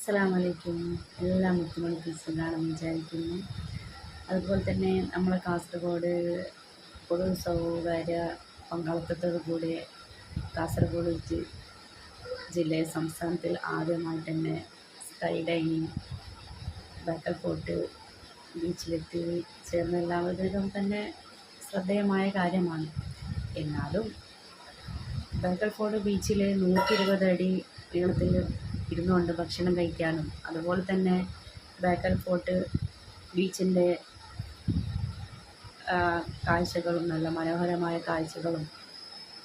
അസ്സലാമലൈക്കും. എല്ലാ മുത്തുമണിക്കും സുഖാണെന്ന് വിചാരിക്കുന്നു. അതുപോലെ തന്നെ നമ്മളെ കാസർഗോഡ് പൊതു സ്വകാര്യ പങ്കാളിത്തത്തോടു കൂടി കാസർഗോഡ് ജില്ലയെ സംസ്ഥാനത്തിൽ ആദ്യമായി തന്നെ സ്കൈ ഡൈനിങ് ബേക്കൽ ഫോർട്ട് ബീച്ചിലെത്തി ചേർന്ന എല്ലാവരും തന്നെ ശ്രദ്ധേയമായ കാര്യമാണ്. എന്നാലും ബേക്കൽ ഫോർട്ട് ബീച്ചിൽ 120 അടി നീളത്തിൽ ഇരുന്നുകൊണ്ട് ഭക്ഷണം കഴിക്കാനും അതുപോലെ തന്നെ ബേക്കൽ ഫോർട്ട് ബീച്ചിൻ്റെ കാഴ്ചകളും നല്ല മനോഹരമായ കാഴ്ചകളും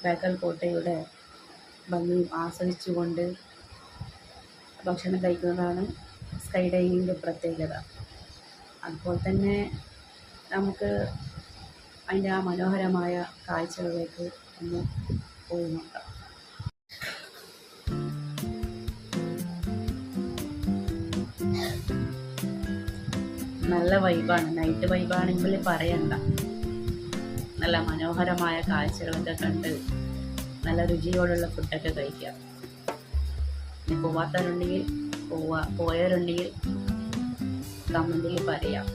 ബേക്കൽ കോട്ടയുടെ ഭംഗിയും ആസ്വദിച്ചുകൊണ്ട് ഭക്ഷണം കഴിക്കുന്നതാണ് സ്കൈ ഡൈനിങ്ങിൻ്റെ പ്രത്യേകത. അതുപോലെ തന്നെ നമുക്ക് അതിൻ്റെ ആ മനോഹരമായ കാഴ്ചകളിലേക്ക് ഒന്ന് പോയി നോക്കാം. നല്ല വൈബാണ്, നൈറ്റ് വൈബാണെങ്കിൽ പറയണ്ട. നല്ല മനോഹരമായ കാഴ്ചകളൊക്കെ കണ്ട് നല്ല രുചിയോടുള്ള ഫുഡൊക്കെ കഴിക്കാം. ഇനി പോവാത്തവരുണ്ടെങ്കിൽ പോയവരുണ്ടെങ്കിൽ കമൻറ്റിൽ പറയാം.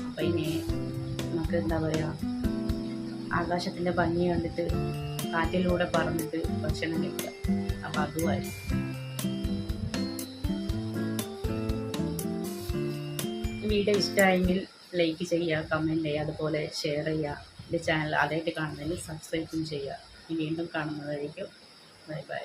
അപ്പം ഇനി നമുക്ക് എന്താ പറയുക, ആകാശത്തിൻ്റെ ഭംഗി കണ്ടിട്ട് കാറ്റിലൂടെ പറന്നിട്ട് ഭക്ഷണം കഴിക്കാം. അപ്പം അതുമായി വീഡിയോ ഇഷ്ടമായെങ്കിൽ ലൈക്ക് ചെയ്യുക, കമൻറ്റ് ചെയ്യുക, അതുപോലെ ഷെയർ ചെയ്യുക. എൻ്റെ ചാനൽ ആദ്യമായിട്ട് കാണുന്നതിൽ സബ്സ്ക്രൈബും ചെയ്യുക. വീണ്ടും കാണുന്നതായിരിക്കും. Bye bye.